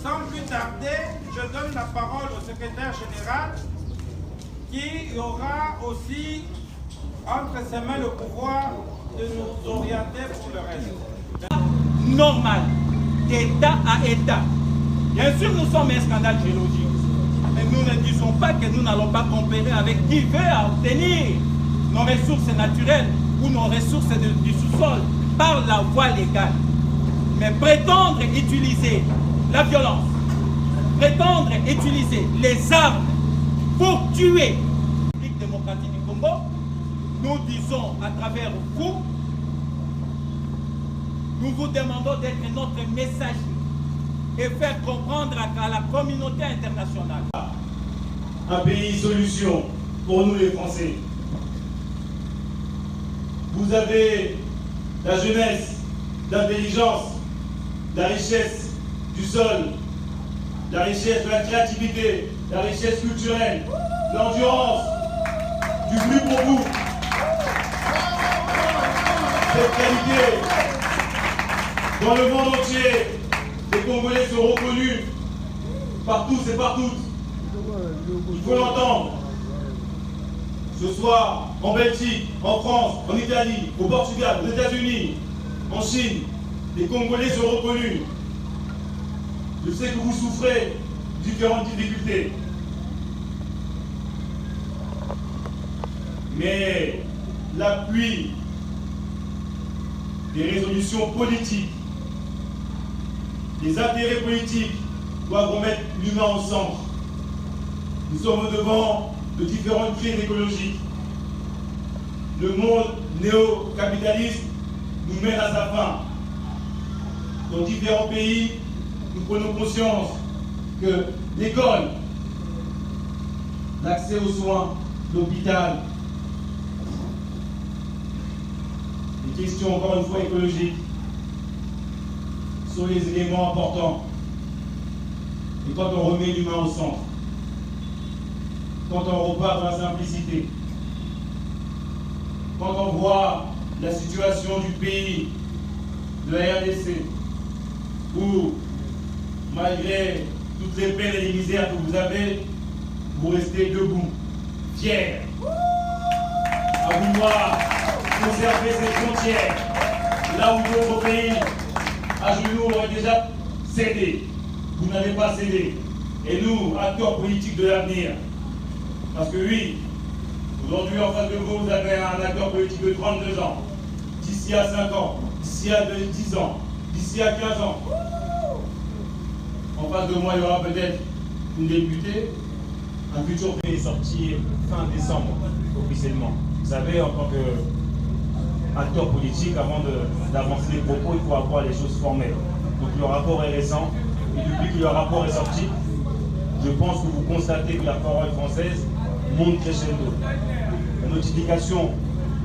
Sans plus tarder, je donne la parole au secrétaire général qui aura aussi entre ses mains le pouvoir de nous orienter pour le reste. Normal, d'État à État. Bien sûr, nous sommes un scandale géologique, mais nous ne disons pas que nous n'allons pas coopérer avec qui veut obtenir nos ressources naturelles ou nos ressources du sous-sol par la voie légale. Mais prétendre utiliser la violence, prétendre utiliser les armes pour tuer la République démocratique du Congo, nous disons à travers vous, nous vous demandons d'être notre messager et faire comprendre à la communauté internationale. Un pays solution pour nous les Français. Vous avez la jeunesse, l'intelligence, la richesse du sol, la richesse de la créativité, la richesse culturelle, l'endurance, du plus pour vous. Cette qualité, dans le monde entier, les Congolais sont reconnus par tous et par toutes. Il faut l'entendre. Ce soir, en Belgique, en France, en Italie, au Portugal, aux États-Unis, en Chine, les Congolais sont reconnus. Je sais que vous souffrez de différentes difficultés. Mais l'appui des résolutions politiques, les intérêts politiques doivent remettre l'humain au centre. Nous sommes devant de différentes crises écologiques. Le monde néo-capitaliste nous mène à sa fin. Dans différents pays, nous prenons conscience que l'école, l'accès aux soins, l'hôpital, les questions encore une fois écologiques sont les éléments importants. Et quand on remet l'humain au centre, quand on repart dans la simplicité, quand on voit la situation du pays, de la RDC, où, malgré toutes les peines et les misères que vous avez, vous restez debout, fiers, à vouloir conserver ces frontières, là où d'autres pays, à genoux, auraient déjà cédé. Vous n'avez pas cédé. Et nous, acteurs politiques de l'avenir, parce que oui, aujourd'hui en face de vous, vous avez un acteur politique de 32 ans. D'ici à 5 ans, d'ici à 10 ans, d'ici à 15 ans. En face de moi, il y aura peut-être une députée. Un futur pays est sorti fin décembre, officiellement. Vous savez, en tant qu'acteur politique, avant d'avancer des propos, il faut avoir les choses formelles. Donc le rapport est récent. Et depuis que le rapport est sorti, je pense que vous constatez que la parole française monte crescendo. La notification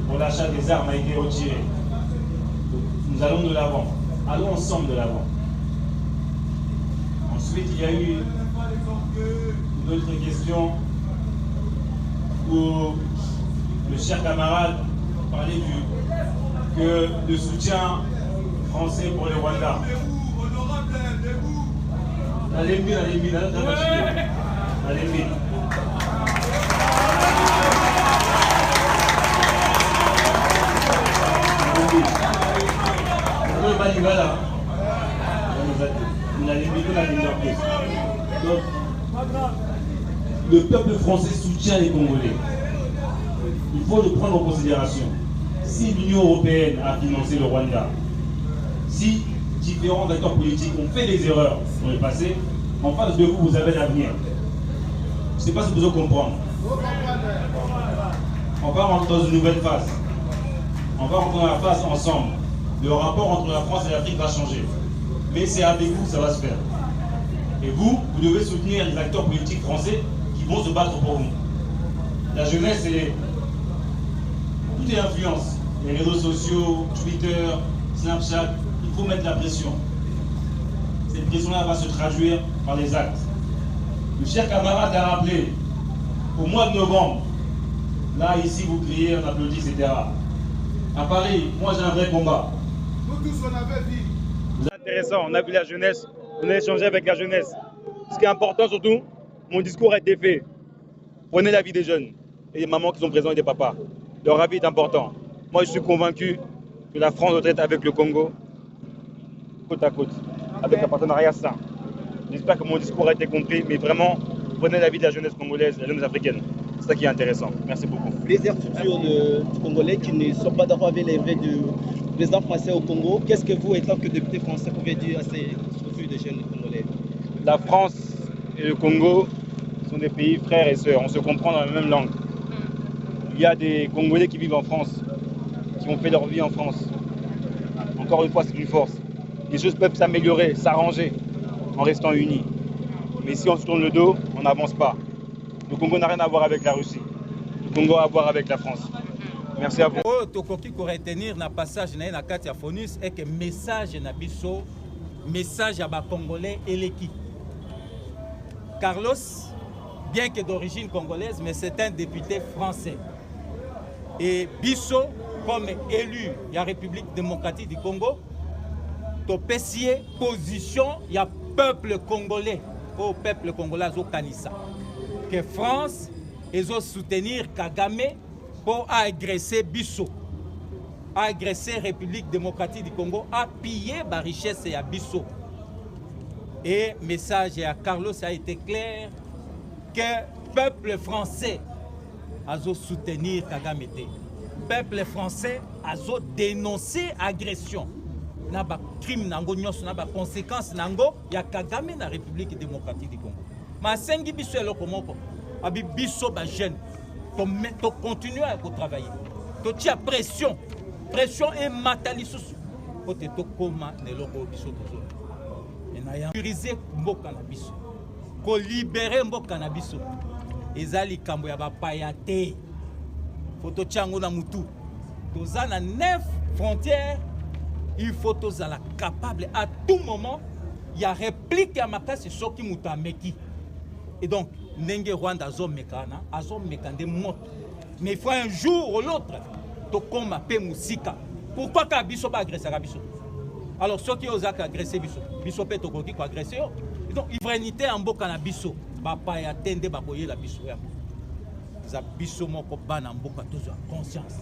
pour l'achat des armes a été retirée. Donc, nous allons de l'avant. Allons ensemble de l'avant. Ensuite, il y a eu une autre question où le cher camarade parlait que le soutien français pour le Rwanda. Allez, donc, le peuple français soutient les Congolais. Il faut le prendre en considération. Si l'Union européenne a financé le Rwanda, si différents acteurs politiques ont fait des erreurs dans le passé, en face de vous, vous avez l'avenir. Je ne sais pas si vous allez comprendre. On va rentrer dans une nouvelle phase. On va rentrer dans la phase ensemble. Le rapport entre la France et l'Afrique va changer. Mais c'est avec vous que ça va se faire. Et vous, vous devez soutenir les acteurs politiques français qui vont se battre pour vous. La jeunesse, tout est influence. les réseaux sociaux, Twitter, Snapchat, il faut mettre la pression. Cette pression-là va se traduire par les actes. Le cher camarade a rappelé, au mois de novembre, là, ici, vous criez, on applaudit, etc. À Paris, moi, j'ai un vrai combat. Nous tous, on avait vu. C'est intéressant, on a vu la jeunesse, on a échangé avec la jeunesse. Ce qui est important surtout, mon discours a été fait. Prenez l'avis des jeunes et des mamans qui sont présents et des papas. Leur avis est important. Moi, je suis convaincu que la France doit être avec le Congo, côte à côte, avec un partenariat sain. J'espère que mon discours a été compris, mais vraiment, prenez l'avis de la jeunesse congolaise, de la jeunesse africaine. C'est ça qui est intéressant. Merci beaucoup. Plusieurs futurs du Congolais qui ne sont pas d'accord avec les vœux du président français au Congo. Qu'est-ce que vous, étant que député français, pouvez dire à ces futurs de jeunes Congolais? La France et le Congo sont des pays frères et sœurs. On se comprend dans la même langue. Il y a des Congolais qui vivent en France, qui ont fait leur vie en France. Encore une fois, c'est une force. Les choses peuvent s'améliorer, s'arranger en restant unis. Mais si on se tourne le dos, on n'avance pas. Le Congo n'a rien à voir avec la Russie. Le Congo a à voir avec la France. Merci à vous. Tokoki ko retenir na passage na na kati ya Fonus et que message na biso, message à ba Congolais eleki. Carlos, bien que d'origine congolaise, mais c'est un député français. Et biso, comme élu de la République démocratique du Congo, topesier position, il y a peuple congolais, au peuple congolais au Kanissa. Que France et soutenir Kagame pour agresser Bisso, agresser la République démocratique du Congo, à piller la richesse et à Bisso. Et message à Carlos a été clair que le peuple français a soutenir Kagame. Le peuple français a dénoncé l'agression. Il y a des crimes, il y a des conséquences, il y a Kagame dans la République démocratique du Congo. Mais sengi biso eloko moko abi biso ba jeune to continuer à travailler to tia pression et matalisus pote to koma neloko biso tozo ena ya sécuriser mboka na biso ko libérer mboka na biso ezali kambo ya bapaya te foto tiango na mutu toza na 9 frontières. Il faut tozala capable à tout moment il y a réplique à makasi soki muta meki. Et donc, Nenge Rwanda azom mekana, azom mekande moto. Mais il faut un jour ou l'autre, to koma pe musika. Pourquoi ka biso ba agresser biso? Alors ceux qui osent agresser biso, biso pe to koki ko agresser. Donc ivrenité en boka na biso, papa ya tende ba koyela biso ya. Za biso moko bana mboka tozo conscience.